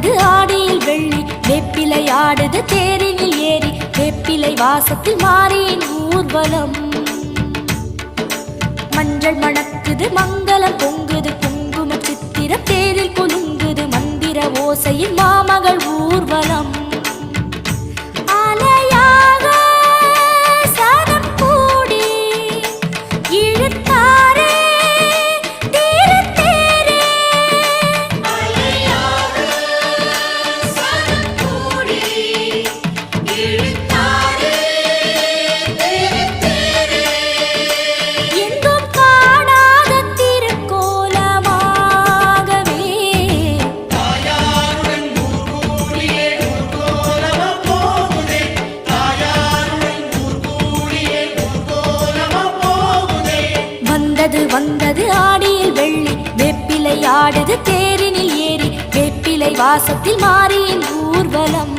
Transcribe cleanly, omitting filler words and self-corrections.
வந்தது ஆடியில் வெள்ளி வேப்பிலை ஆடுது தேரினில் ஏறி வேப்பிலை வாசத்தில் மாறியின் ஊர்வலம் மஞ்சள் மணக்குது மங்களம் பொங்குது குங்கும சித்திர தேரில் குலுங்குது மந்திர ஓசையில் மாமகள் ஊர்வலம் வந்தது ஆடியில் வெள்ளி வேப்பிலை ஆடுது தேரினில் ஏறி வேப்பிலை வாசத்தில் மாறியின் ஊர்வலம்